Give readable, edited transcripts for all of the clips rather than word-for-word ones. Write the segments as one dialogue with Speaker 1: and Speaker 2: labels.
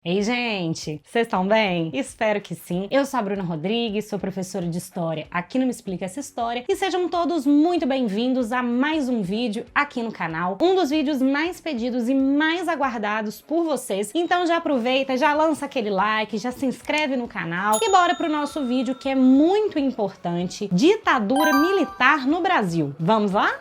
Speaker 1: Ei, gente! Vocês estão bem? Espero que sim. Eu sou a Bruna Rodrigues, sou professora de História aqui no Me Explica Essa História e sejam todos muito bem-vindos a mais um vídeo aqui no canal, um dos vídeos mais pedidos e mais aguardados por vocês. Então já aproveita, já lança aquele like, já se inscreve no canal e bora pro nosso vídeo que é muito importante: ditadura militar no Brasil. Vamos lá?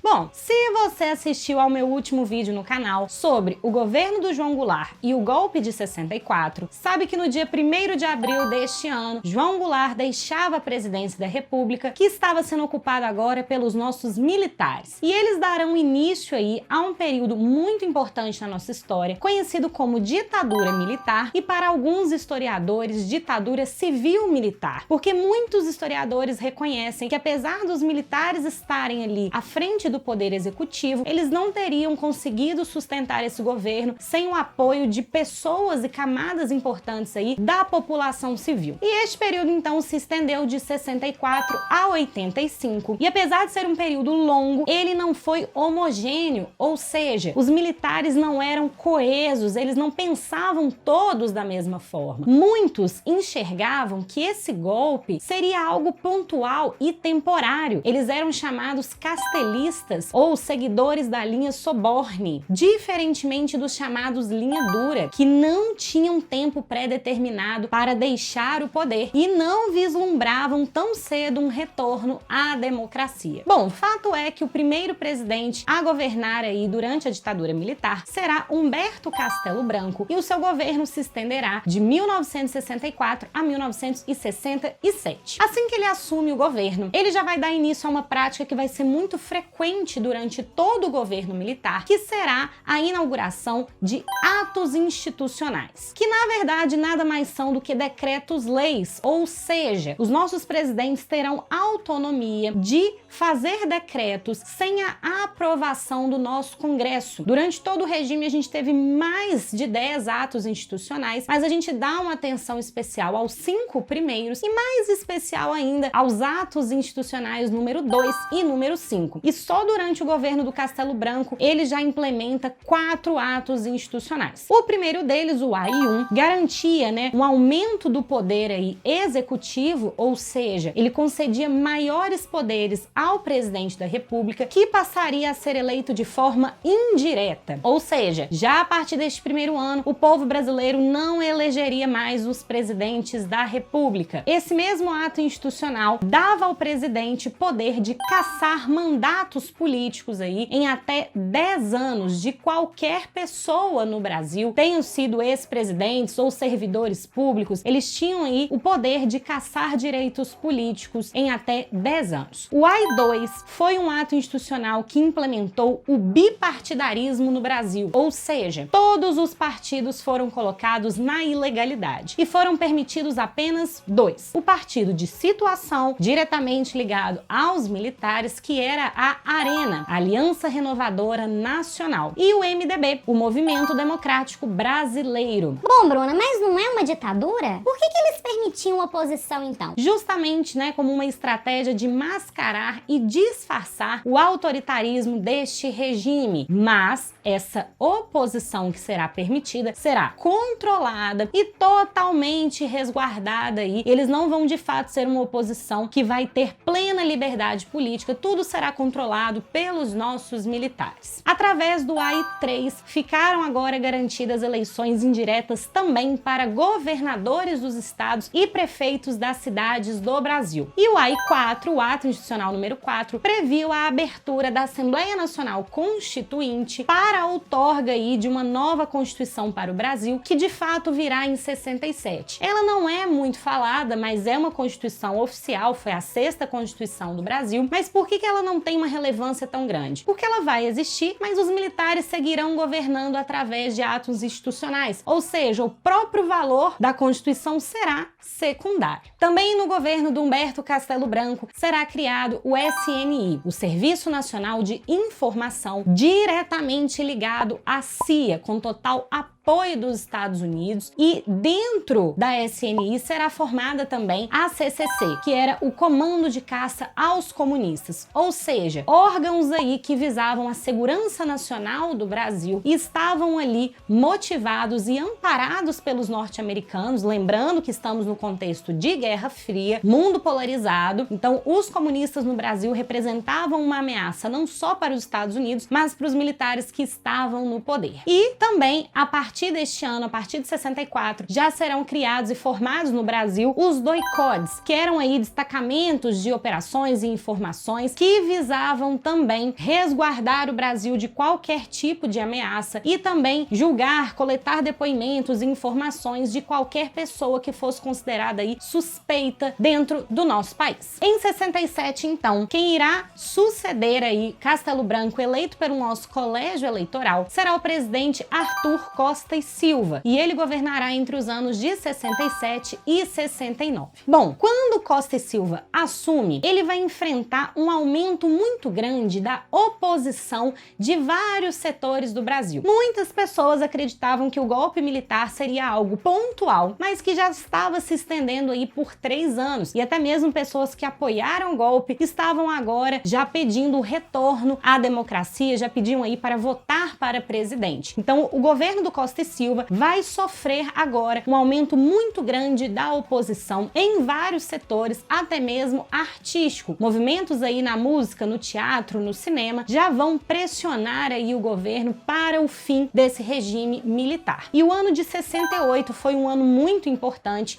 Speaker 1: Bom, se você assistiu ao meu último vídeo no canal sobre o governo do João Goulart e o golpe de 64, sabe que no dia 1º de abril deste ano, João Goulart deixava a presidência da República, que estava sendo ocupada agora pelos nossos militares. E eles darão início aí a um período muito importante na nossa história, conhecido como ditadura militar e, para alguns historiadores, ditadura civil-militar, porque muitos historiadores reconhecem que, apesar dos militares estarem ali à frente do poder executivo, eles não teriam conseguido sustentar esse governo sem o apoio de pessoas e camadas importantes aí da população civil. E este período então se estendeu de 64 a 85. E apesar de ser um período longo, ele não foi homogêneo, ou seja, os militares não eram coesos, eles não pensavam todos da mesma forma. Muitos enxergavam que esse golpe seria algo pontual e temporário. Eles eram chamados castelistas, ou seguidores da linha Soborne, diferentemente dos chamados linha dura, que não tinham tempo pré-determinado para deixar o poder e não vislumbravam tão cedo um retorno à democracia. Bom, fato é que o primeiro presidente a governar aí durante a ditadura militar será Humberto Castelo Branco, e o seu governo se estenderá de 1964 a 1967. Assim que ele assume o governo, ele já vai dar início a uma prática que vai ser muito frequente durante todo o governo militar, que será a inauguração de atos institucionais, que na verdade nada mais são do que decretos-leis, ou seja, os nossos presidentes terão autonomia de fazer decretos sem a aprovação do nosso Congresso. Durante todo o regime a gente teve mais de 10 atos institucionais, mas a gente dá uma atenção especial aos 5 primeiros e mais especial ainda aos atos institucionais número 2 e número 5. E só durante o governo do Castelo Branco, ele já implementa 4 atos institucionais. O primeiro deles, o AI-1, garantia, um aumento do poder aí executivo, ou seja, ele concedia maiores poderes ao presidente da República, que passaria a ser eleito de forma indireta. Ou seja, já a partir deste primeiro ano, o povo brasileiro não elegeria mais os presidentes da República. Esse mesmo ato institucional dava ao presidente poder de cassar mandatos políticos aí em até 10 anos de qualquer pessoa no Brasil, tenham sido ex-presidentes ou servidores públicos, eles tinham aí o poder de cassar direitos políticos em até 10 anos. O AI-2 foi um ato institucional que implementou o bipartidarismo no Brasil, ou seja, todos os partidos foram colocados na ilegalidade e foram permitidos apenas 2. O partido de situação, diretamente ligado aos militares, que era a ARENA, Aliança Renovadora Nacional, e o MDB, o Movimento Democrático Brasileiro.
Speaker 2: Bom, Bruna, mas não é uma ditadura? Por que eles permitiam oposição então?
Speaker 1: Justamente, como uma estratégia de mascarar e disfarçar o autoritarismo deste regime. Mas essa oposição que será permitida será controlada e totalmente resguardada aí. Eles não vão de fato ser uma oposição que vai ter plena liberdade política, tudo será controlado pelos nossos militares. Através do AI-3, ficaram agora garantidas eleições indiretas também para governadores dos estados e prefeitos das cidades do Brasil. E o AI-4, o ato institucional número 4, previu a abertura da Assembleia Nacional Constituinte para a outorga aí de uma nova Constituição para o Brasil, que de fato virá em 67. Ela não é muito falada, mas é uma Constituição oficial, foi a 6ª Constituição do Brasil. Mas por que ela não tem uma relevância tão grande? Porque ela vai existir, mas os militares seguirão governando através de atos institucionais, ou seja, o próprio valor da Constituição será secundário. Também no governo do Humberto Castelo Branco será criado o SNI, o Serviço Nacional de Informação, diretamente ligado à CIA, com total apoio apoio dos Estados Unidos, e dentro da SNI será formada também a CCC, que era o Comando de Caça aos Comunistas, ou seja, órgãos aí que visavam a segurança nacional do Brasil e estavam ali motivados e amparados pelos norte-americanos, lembrando que estamos no contexto de Guerra Fria, mundo polarizado, então os comunistas no Brasil representavam uma ameaça não só para os Estados Unidos, mas para os militares que estavam no poder. E também, a partir deste ano, a partir de 64, já serão criados e formados no Brasil os DOICODs, que eram aí destacamentos de operações e informações que visavam também resguardar o Brasil de qualquer tipo de ameaça e também julgar, coletar depoimentos e informações de qualquer pessoa que fosse considerada aí suspeita dentro do nosso país. Em 67, então, quem irá suceder aí Castelo Branco, eleito pelo nosso colégio eleitoral, será o presidente Arthur Costa e Silva, e ele governará entre os anos de 67 e 69. Bom, quando Costa e Silva assume, ele vai enfrentar um aumento muito grande da oposição de vários setores do Brasil. Muitas pessoas acreditavam que o golpe militar seria algo pontual, mas que já estava se estendendo aí por 3 anos, e até mesmo pessoas que apoiaram o golpe estavam agora já pedindo o retorno à democracia, já pediam aí para votar para presidente. Então, o governo do Costa e Silva vai sofrer agora um aumento muito grande da oposição em vários setores, até mesmo artístico. Movimentos aí na música, no teatro, no cinema, já vão pressionar aí o governo para o fim desse regime militar. E o ano de 68 foi um ano muito importante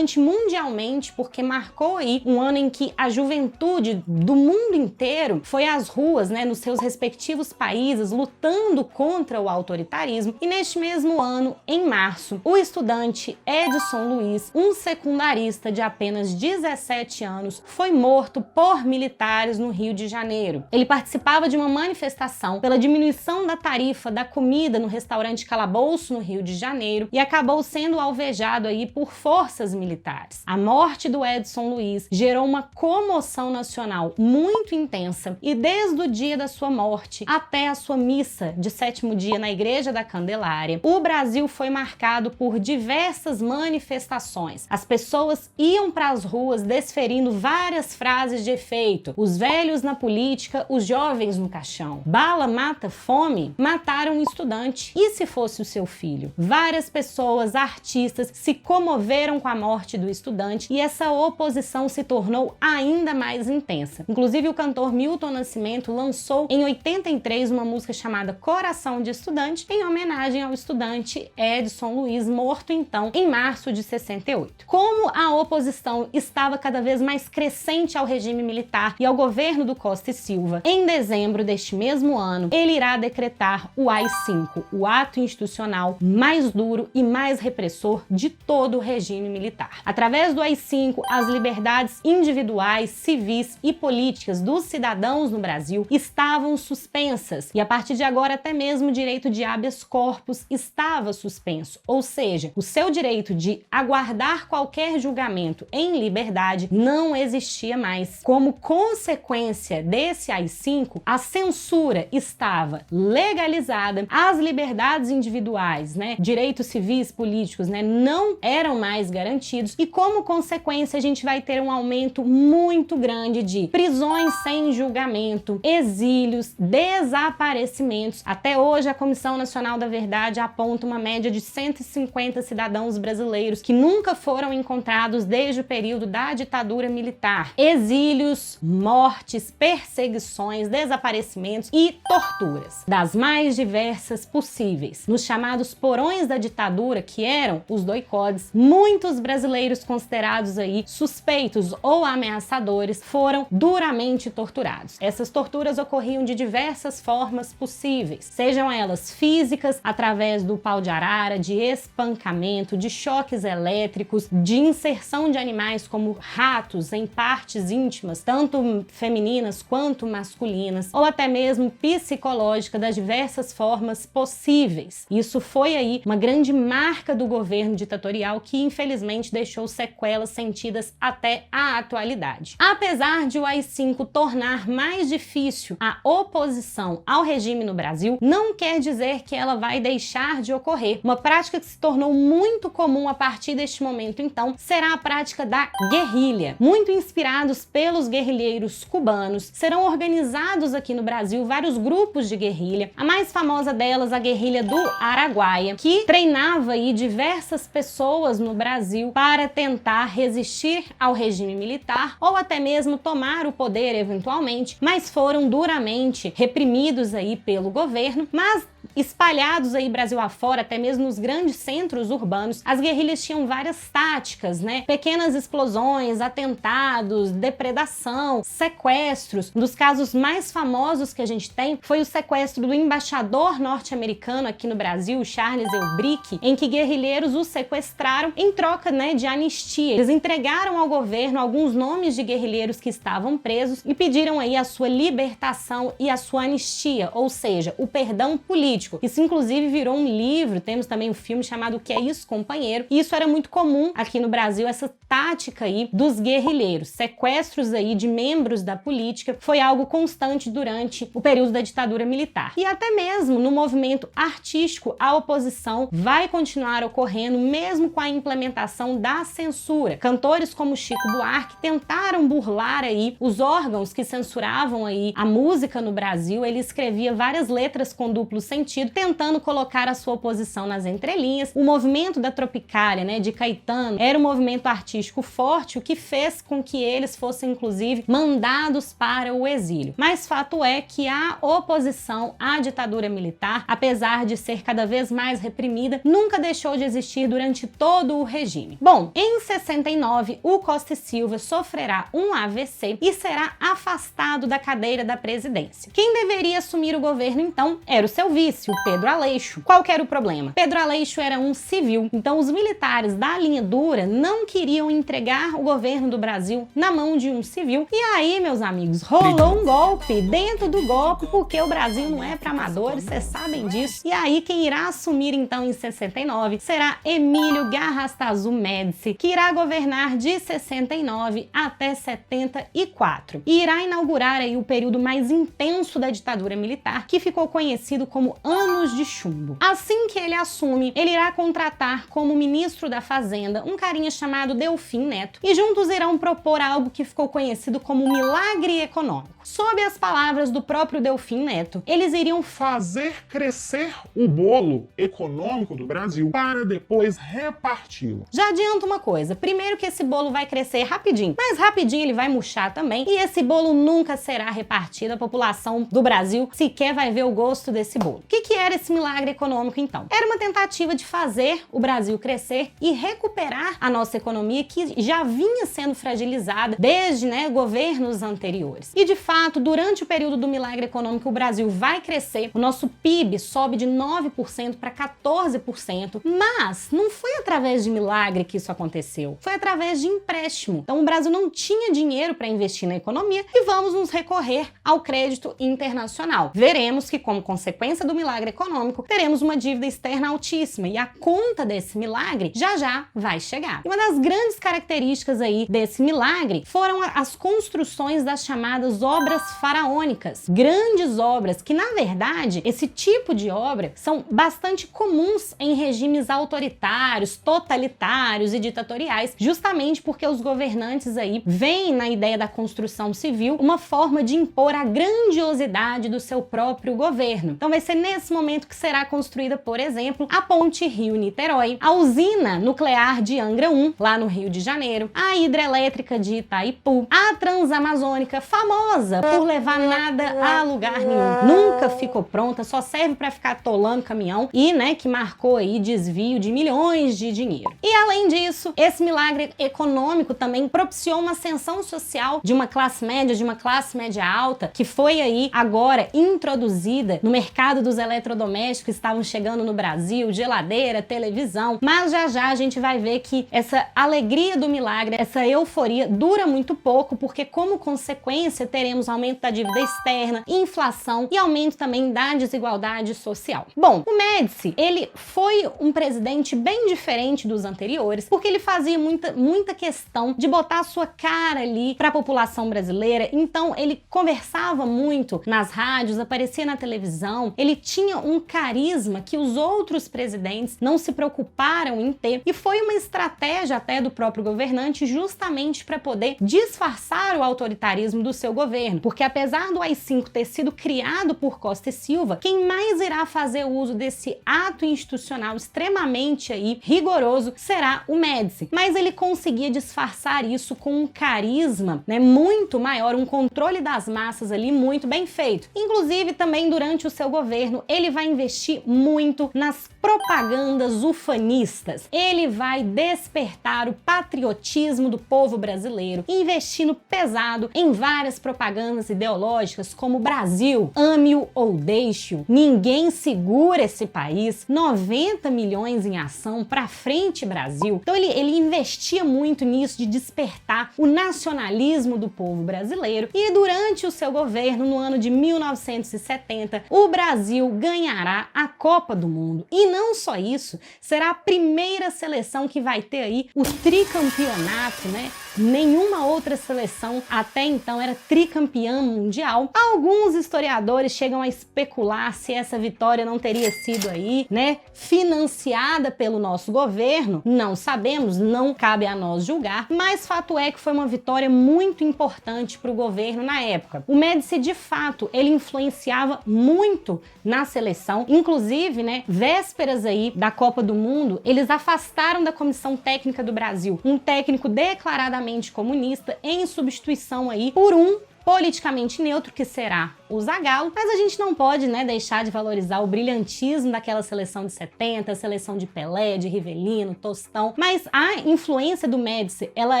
Speaker 1: mundialmente, porque marcou aí um ano em que a juventude do mundo inteiro foi às ruas, nos seus respectivos países, lutando contra o autoritarismo. E neste mesmo ano, em março, o estudante Edson Luiz, um secundarista de apenas 17 anos, foi morto por militares no Rio de Janeiro. Ele participava de uma manifestação pela diminuição da tarifa da comida no restaurante Calabouço, no Rio de Janeiro, e acabou sendo alvejado aí por forças militares. A morte do Edson Luiz gerou uma comoção nacional muito intensa, e desde o dia da sua morte até a sua missa de 7º dia na Igreja da Candelária, o Brasil foi marcado por diversas manifestações. As pessoas iam para as ruas desferindo várias frases de efeito: os velhos na política, os jovens no caixão. Bala mata fome? Mataram um estudante. E se fosse o seu filho? Várias pessoas, artistas, se comoveram com a morte do estudante, e essa oposição se tornou ainda mais intensa. Inclusive, o cantor Milton Nascimento lançou em 83 uma música chamada Coração de Estudante, em homenagem ao estudante Edson Luiz, morto então em março de 68. Como a oposição estava cada vez mais crescente ao regime militar e ao governo do Costa e Silva, em dezembro deste mesmo ano, ele irá decretar o AI-5, o ato institucional mais duro e mais repressor de todo o regime militar. Através do AI-5, as liberdades individuais, civis e políticas dos cidadãos no Brasil estavam suspensas, e a partir de agora até mesmo o direito de habeas corpus estava suspenso, ou seja, o seu direito de aguardar qualquer julgamento em liberdade não existia mais. Como consequência desse AI-5, a censura estava legalizada, as liberdades individuais, direitos civis, políticos, não eram mais garantidos, e como consequência a gente vai ter um aumento muito grande de prisões sem julgamento, exílios, desaparecimentos. Até hoje a Comissão Nacional da Verdade aponta uma média de 150 cidadãos brasileiros que nunca foram encontrados desde o período da ditadura militar. Exílios, mortes, perseguições, desaparecimentos e torturas, das mais diversas possíveis. Nos chamados porões da ditadura, que eram os DOICODs, muitos brasileiros considerados aí suspeitos ou ameaçadores foram duramente torturados. Essas torturas ocorriam de diversas formas possíveis, sejam elas físicas, através do pau de arara, de espancamento, de choques elétricos, de inserção de animais como ratos em partes íntimas, tanto femininas quanto masculinas, ou até mesmo psicológica, das diversas formas possíveis. Isso foi aí uma grande marca do governo ditatorial, que infelizmente deixou sequelas sentidas até a atualidade. Apesar de o AI-5 tornar mais difícil a oposição ao regime no Brasil, não quer dizer que ela vai deixar deixar de ocorrer. Uma prática que se tornou muito comum a partir deste momento, então, será a prática da guerrilha. Muito inspirados pelos guerrilheiros cubanos, serão organizados aqui no Brasil vários grupos de guerrilha. A mais famosa delas, a guerrilha do Araguaia, que treinava aí diversas pessoas no Brasil para tentar resistir ao regime militar ou até mesmo tomar o poder eventualmente, mas foram duramente reprimidos aí pelo governo, mas espalhados aí Brasil afora, até mesmo nos grandes centros urbanos, as guerrilhas tinham várias táticas, né? Pequenas explosões, atentados, depredação, sequestros. Um dos casos mais famosos que a gente tem foi o sequestro do embaixador norte-americano aqui no Brasil, Charles Elbrick, em que guerrilheiros o sequestraram em troca, né, de anistia. Eles entregaram ao governo alguns nomes de guerrilheiros que estavam presos e pediram aí a sua libertação e a sua anistia, ou seja, o perdão político. Isso inclusive virou um livro, temos também um filme chamado O Que é Isso, Companheiro? E isso era muito comum aqui no Brasil, essa tática aí dos guerrilheiros. Sequestros aí de membros da política foi algo constante durante o período da ditadura militar. E até mesmo no movimento artístico, a oposição vai continuar ocorrendo mesmo com a implementação da censura. Cantores como Chico Buarque tentaram burlar aí os órgãos que censuravam aí a música no Brasil. Ele escrevia várias letras com duplo sentido, tentando colocar a sua oposição nas entrelinhas. O movimento da Tropicália, né, de Caetano, era um movimento artístico forte, o que fez com que eles fossem, inclusive, mandados para o exílio. Mas fato é que a oposição à ditadura militar, apesar de ser cada vez mais reprimida, nunca deixou de existir durante todo o regime. Bom, em 69, o Costa e Silva sofrerá um AVC e será afastado da cadeira da presidência. Quem deveria assumir o governo, então, era o seu vice, o Pedro Aleixo. Qual que era o problema? Pedro Aleixo era um civil, então os militares da linha dura não queriam entregar o governo do Brasil na mão de um civil. E aí, meus amigos, rolou um golpe dentro do golpe, porque o Brasil não é para amadores, vocês sabem disso. E aí, quem irá assumir então em 69 será Emílio Garrastazu Médici, que irá governar de 69 até 74 e irá inaugurar aí o período mais intenso da ditadura militar, que ficou conhecido como Anos de Chumbo. Assim que ele assume, ele irá contratar como ministro da Fazenda um carinha chamado Delfim Neto, e juntos irão propor algo que ficou conhecido como milagre econômico. Sob as palavras do próprio Delfim Neto, eles iriam
Speaker 3: fazer crescer o bolo econômico do Brasil para depois reparti-lo.
Speaker 1: Já adianto uma coisa, primeiro que esse bolo vai crescer rapidinho, mas rapidinho ele vai murchar também, e esse bolo nunca será repartido, a população do Brasil sequer vai ver o gosto desse bolo. O que era esse milagre econômico então? Era uma tentativa de fazer o Brasil crescer e recuperar a nossa economia, que já vinha sendo fragilizada desde, né, governos anteriores. E de fato, durante o período do milagre econômico, o Brasil vai crescer, o nosso PIB sobe de 9% para 14%, mas não foi através de milagre que isso aconteceu, foi através de empréstimo. Então o Brasil não tinha dinheiro para investir na economia e vamos nos recorrer ao crédito internacional. Veremos que, como consequência do milagre econômico, teremos uma dívida externa altíssima e a conta desse milagre já vai chegar. E uma das grandes características aí desse milagre foram as construções das chamadas obras faraônicas, grandes obras que, na verdade, esse tipo de obra são bastante comuns em regimes autoritários, totalitários e ditatoriais, justamente porque os governantes aí veem na ideia da construção civil uma forma de impor a grandiosidade do seu próprio governo. Então vai ser nesse momento que será construída, por exemplo, a Ponte Rio-Niterói, a usina nuclear de Angra 1, lá no Rio de Janeiro, a hidrelétrica de Itaipu, a Transamazônica, famosa por levar nada a lugar nenhum. Nunca ficou pronta, só serve para ficar atolando caminhão e, né, que marcou aí desvio de milhões de dinheiro. E além disso, esse milagre econômico também propiciou uma ascensão social de uma classe média alta, que foi aí agora introduzida no mercado dos eletrodomésticos que estavam chegando no Brasil, geladeira, televisão. Mas já a gente vai ver que essa alegria do milagre, essa euforia dura muito pouco, porque como consequência teremos aumento da dívida externa, inflação e aumento também da desigualdade social. Bom, o Médici, ele foi um presidente bem diferente dos anteriores, porque ele fazia muita questão de botar a sua cara ali para a população brasileira. Então ele conversava muito nas rádios, aparecia na televisão, ele tinha um carisma que os outros presidentes não se preocuparam em ter, e foi uma estratégia até do próprio governante justamente para poder disfarçar o autoritarismo do seu governo, porque apesar do AI-5 ter sido criado por Costa e Silva, quem mais irá fazer uso desse ato institucional extremamente aí rigoroso será o Médici. Mas ele conseguia disfarçar isso com um carisma, né, muito maior, um controle das massas ali muito bem feito. Inclusive, também durante o seu governo, ele vai investir muito nas propagandas ufanistas. Ele vai despertar o patriotismo do povo brasileiro, investindo pesado em várias propagandas ideológicas como Brasil, ame-o ou deixe-o, ninguém segura esse país, 90 milhões em ação, pra frente Brasil. Então ele investia muito nisso de despertar o nacionalismo do povo brasileiro, e durante o seu governo, no ano de 1970, o Brasil ganhará a Copa do Mundo. E não só isso, será a primeira seleção que vai ter aí o tricampeonato, né? Nenhuma outra seleção até então era tricampeã mundial. Alguns historiadores chegam a especular se essa vitória não teria sido aí, né, financiada pelo nosso governo. Não sabemos, não cabe a nós julgar, mas fato é que foi uma vitória muito importante para o governo na época. O Médici, de fato, ele influenciava muito na seleção, inclusive, né, vésperas aí da Copa do Mundo, eles afastaram da comissão técnica do Brasil um técnico declaradamente comunista em substituição aí por um politicamente neutro, que será o Zagallo. Mas a gente não pode, né, deixar de valorizar o brilhantismo daquela seleção de 70, a seleção de Pelé, de Rivelino, Tostão. Mas a influência do Médici, ela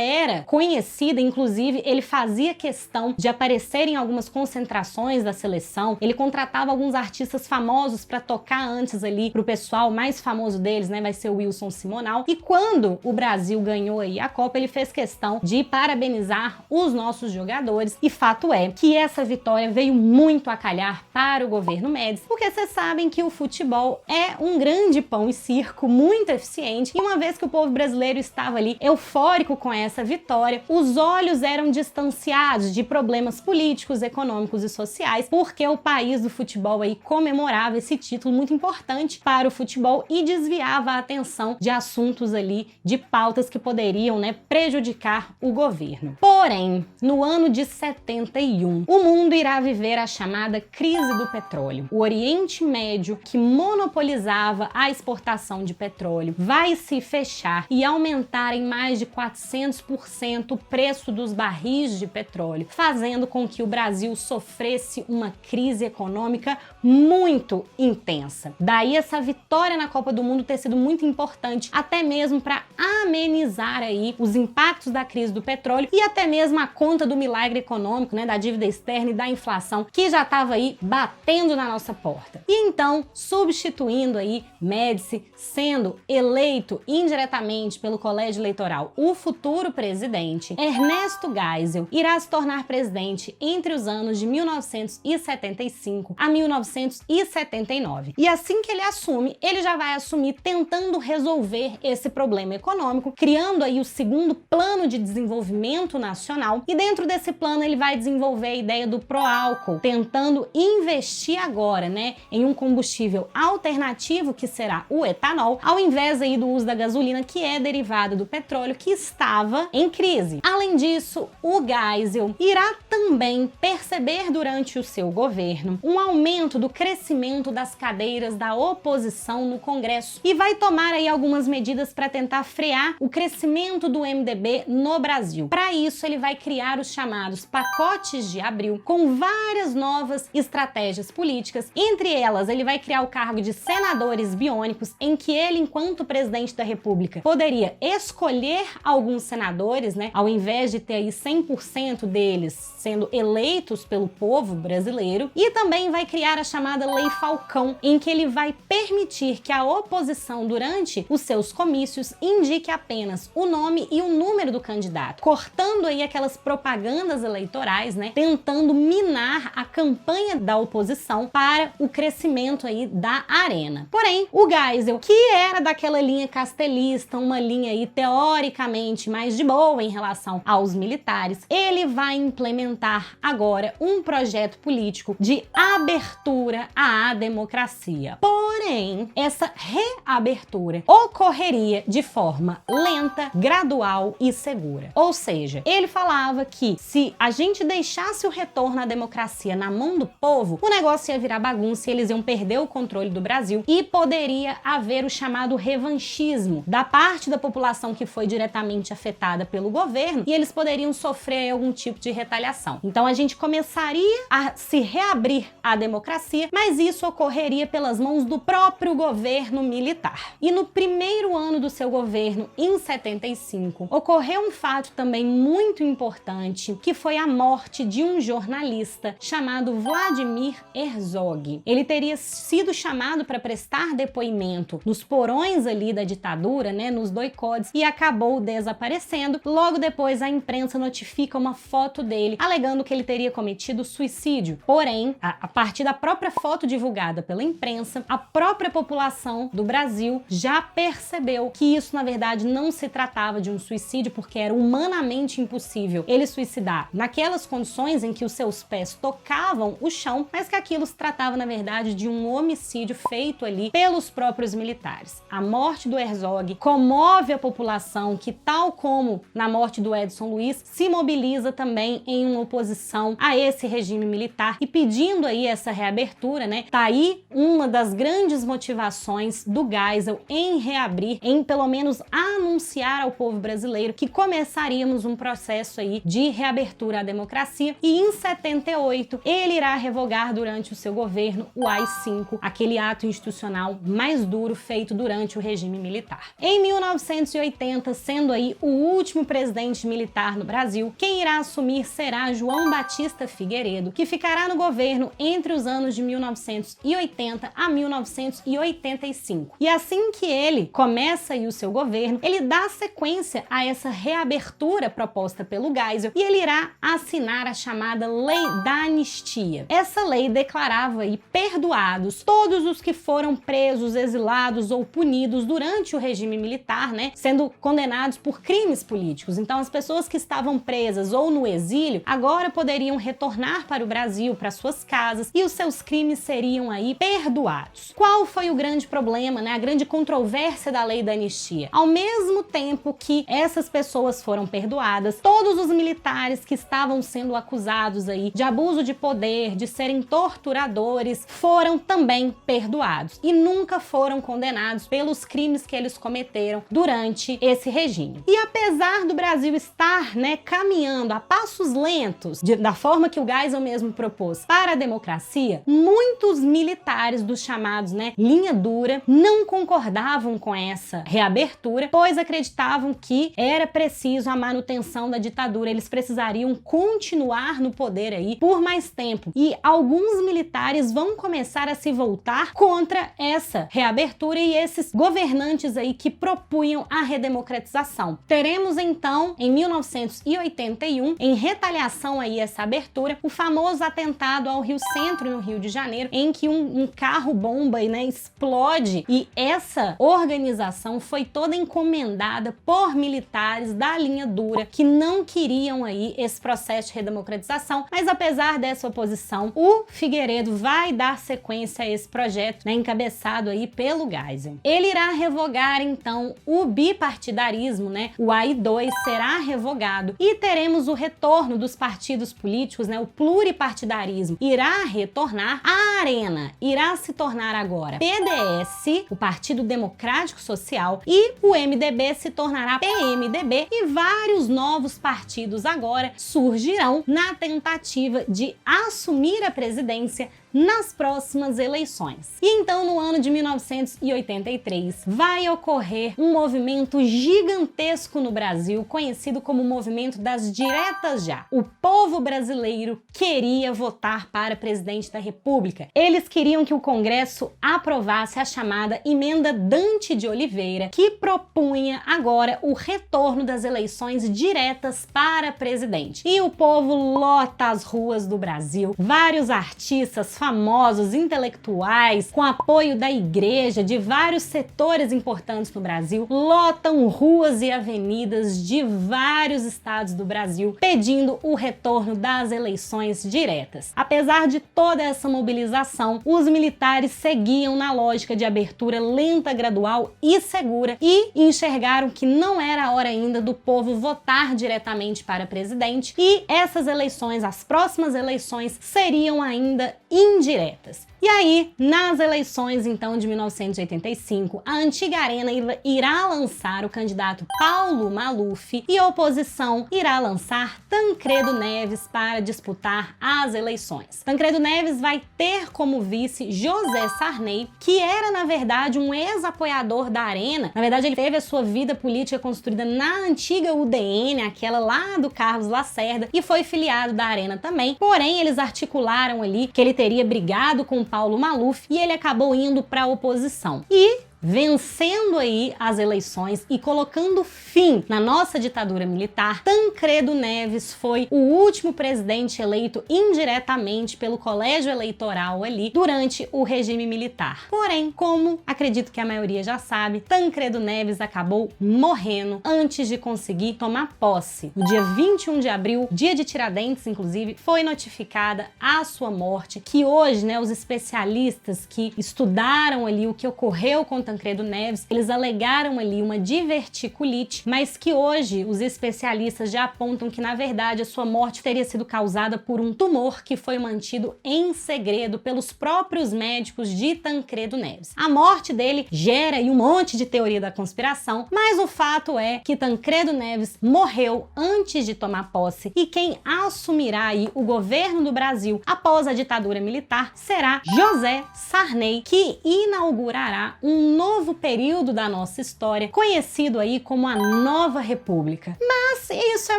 Speaker 1: era conhecida, inclusive ele fazia questão de aparecer em algumas concentrações da seleção, ele contratava alguns artistas famosos para tocar antes ali pro pessoal. O mais famoso deles, né, vai ser o Wilson Simonal. E quando o Brasil ganhou aí a Copa, ele fez questão de parabenizar os nossos jogadores, e fato é que essa vitória veio muito a calhar para o governo Médici, porque vocês sabem que o futebol é um grande pão e circo muito eficiente, e uma vez que o povo brasileiro estava ali eufórico com essa vitória, os olhos eram distanciados de problemas políticos, econômicos e sociais, porque o país do futebol aí comemorava esse título muito importante para o futebol e desviava a atenção de assuntos ali, de pautas que poderiam, né, prejudicar o governo. Porém, no ano de 71, o mundo irá viver a chamada crise do petróleo. O Oriente Médio, que monopolizava a exportação de petróleo, vai se fechar e aumentar em mais de 400% o preço dos barris de petróleo, fazendo com que o Brasil sofresse uma crise econômica muito intensa. Daí essa vitória na Copa do Mundo ter sido muito importante, até mesmo para amenizar aí os impactos da crise do petróleo e até mesmo a conta do milagre econômico, né, da dívida externa e da inflação, que já estava aí batendo na nossa porta. E então, substituindo aí Médici, sendo eleito indiretamente pelo colégio eleitoral o futuro presidente, Ernesto Geisel irá se tornar presidente entre os anos de 1975 a 1979. E assim que ele assume, ele já vai assumir tentando resolver esse problema econômico, criando aí o segundo plano de desenvolvimento nacional, e dentro desse plano ele vai desenvolver a ideia do pró-álcool, tentando investir agora, né, em um combustível alternativo que será o etanol, ao invés aí do uso da gasolina, que é derivada do petróleo, que estava em crise. Além disso, o Geisel irá também perceber durante o seu governo um aumento do crescimento das cadeiras da oposição no Congresso e vai tomar aí algumas medidas para tentar frear o crescimento do MDB no Brasil. Para isso, ele vai criar os chamados pacotes de abril, com várias novas estratégias políticas. Entre elas, ele vai criar o cargo de senadores biônicos, em que ele, enquanto presidente da República, poderia escolher alguns senadores, né, ao invés de ter aí 100% deles sendo eleitos pelo povo brasileiro. E também vai criar a chamada Lei Falcão, em que ele vai permitir que a oposição, durante os seus comícios, indique apenas o nome e o número do candidato, cortando aí aquelas propagandas eleitorais sociais, né, tentando minar a campanha da oposição para o crescimento aí da Arena. Porém, o Geisel, que era daquela linha castelista, uma linha aí teoricamente mais de boa em relação aos militares, ele vai implementar agora um projeto político de abertura à democracia. Porém, essa reabertura ocorreria de forma lenta, gradual e segura. Ou seja, ele falava que se a gente deixasse o retorno à democracia na mão do povo, o negócio ia virar bagunça e eles iam perder o controle do Brasil e poderia haver o chamado revanchismo da parte da população que foi diretamente afetada pelo governo e eles poderiam sofrer algum tipo de retaliação. Então a gente começaria a se reabrir à democracia, mas isso ocorreria pelas mãos do próprio governo militar. E no primeiro ano do seu governo, em 75, ocorreu um fato também muito importante, que foi a morte de um jornalista chamado Vladimir Herzog. Ele teria sido chamado para prestar depoimento nos porões ali da ditadura, né, nos doicodes, e acabou desaparecendo. Logo depois, a imprensa notifica uma foto dele, alegando que ele teria cometido suicídio. Porém, a partir da própria foto divulgada pela imprensa, a própria população do Brasil já percebeu que isso, na verdade, não se tratava de um suicídio, porque era humanamente impossível ele suicidar naquelas condições em que os seus pés tocavam o chão, mas que aquilo se tratava, na verdade, de um homicídio feito ali pelos próprios militares. A morte do Herzog comove a população que, tal como na morte do Edson Luiz, se mobiliza também em uma oposição a esse regime militar e pedindo aí essa reabertura, né? Tá aí uma das grandes motivações do Geisel em reabrir, em pelo menos anunciar ao povo brasileiro que começaríamos um processo aí de reabertura à democracia, e em 78 ele irá revogar durante o seu governo o AI-5, aquele ato institucional mais duro feito durante o regime militar. Em 1980, sendo aí o último presidente militar no Brasil, quem irá assumir será João Batista Figueiredo, que ficará no governo entre os anos de 1980 a 1985. E assim que ele começa aí o seu governo, ele dá sequência a essa reabertura proposta pelo Geisel e ele irá assinar a chamada Lei da Anistia. Essa lei declarava aí perdoados todos os que foram presos, exilados ou punidos durante o regime militar, né, sendo condenados por crimes políticos. Então as pessoas que estavam presas ou no exílio agora poderiam retornar para o Brasil, para suas casas, e os seus crimes seriam aí perdoados. Qual foi o grande problema, né, a grande controvérsia da Lei da Anistia? Ao mesmo tempo que essas pessoas foram perdoadas, todos os militares que estavam sendo acusados aí de abuso de poder, de serem torturadores, foram também perdoados e nunca foram condenados pelos crimes que eles cometeram durante esse regime. E apesar do Brasil estar, né, caminhando a passos lentos, da forma que o Geisel mesmo propôs, para a democracia, muitos militares dos chamados, né, linha dura, não concordavam com essa reabertura, pois acreditavam que era preciso a manutenção da ditadura, eles precisariam continuar no poder aí por mais tempo. E alguns militares vão começar a se voltar contra essa reabertura e esses governantes aí que propunham a redemocratização. Teremos então, em 1981, em retaliação aí a essa abertura, o famoso atentado ao Rio Centro, no Rio de Janeiro, em que um carro-bomba, né, explode, e essa organização foi toda encomendada por militares da linha dura que não queriam aí esse processo de redemocratização, mas apesar dessa oposição, o Figueiredo vai dar sequência a esse projeto, né, encabeçado aí pelo Geisel. Ele irá revogar então o bipartidarismo, né, o AI-2 será revogado e teremos o retorno dos partidos políticos, né, o pluripartidarismo irá retornar, a Arena irá se tornar agora PDS, o Partido Democrático Social, e o MDB se tornará PMDB, e vários novos partidos agora surgirão na tentativa de assumir a presidência nas próximas eleições. E então, no ano de 1983, vai ocorrer um movimento gigantesco no Brasil, conhecido como o movimento das diretas já. O povo brasileiro queria votar para presidente da República. Eles queriam que o Congresso aprovasse a chamada Emenda Dante de Oliveira, que propunha agora o retorno das eleições diretas para presidente. E o povo povo lota as ruas do Brasil. Vários artistas famosos, intelectuais, com apoio da igreja, de vários setores importantes no Brasil, lotam ruas e avenidas de vários estados do Brasil, pedindo o retorno das eleições diretas. Apesar de toda essa mobilização, os militares seguiam na lógica de abertura lenta, gradual e segura e enxergaram que não era a hora ainda do povo votar diretamente para presidente e essas eleições, as próximas eleições, seriam ainda indiretas. E aí, nas eleições então de 1985, a antiga Arena irá lançar o candidato Paulo Maluf e a oposição irá lançar Tancredo Neves para disputar as eleições. Tancredo Neves vai ter como vice José Sarney, que era na verdade um ex-apoiador da Arena. Na verdade, ele teve a sua vida política construída na antiga UDN, aquela lá do Carlos Lacerda, e foi filiado da Arena também. Porém, eles articularam ali que ele teria brigado com Paulo Maluf e ele acabou indo para a oposição. E vencendo aí as eleições e colocando fim na nossa ditadura militar, Tancredo Neves foi o último presidente eleito indiretamente pelo colégio eleitoral ali durante o regime militar. Porém, como acredito que a maioria já sabe, Tancredo Neves acabou morrendo antes de conseguir tomar posse. No dia 21 de abril, dia de Tiradentes, inclusive, foi notificada a sua morte, que hoje, né, os especialistas que estudaram ali o que ocorreu com Tancredo Neves, eles alegaram ali uma diverticulite, mas que hoje os especialistas já apontam que, na verdade, a sua morte teria sido causada por um tumor que foi mantido em segredo pelos próprios médicos de Tancredo Neves. A morte dele gera aí um monte de teoria da conspiração, mas o fato é que Tancredo Neves morreu antes de tomar posse e quem assumirá aí o governo do Brasil após a ditadura militar será José Sarney, que inaugurará um novo período da nossa história, conhecido aí como a Nova República. Mas isso é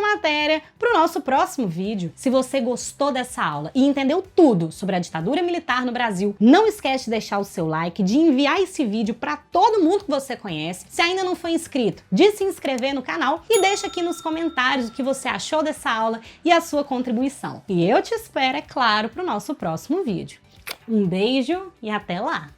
Speaker 1: matéria para o nosso próximo vídeo. Se você gostou dessa aula e entendeu tudo sobre a ditadura militar no Brasil, não esquece de deixar o seu like, de enviar esse vídeo para todo mundo que você conhece. Se ainda não foi inscrito, de se inscrever no canal e deixa aqui nos comentários o que você achou dessa aula e a sua contribuição. E eu te espero, é claro, para o nosso próximo vídeo. Um beijo e até lá!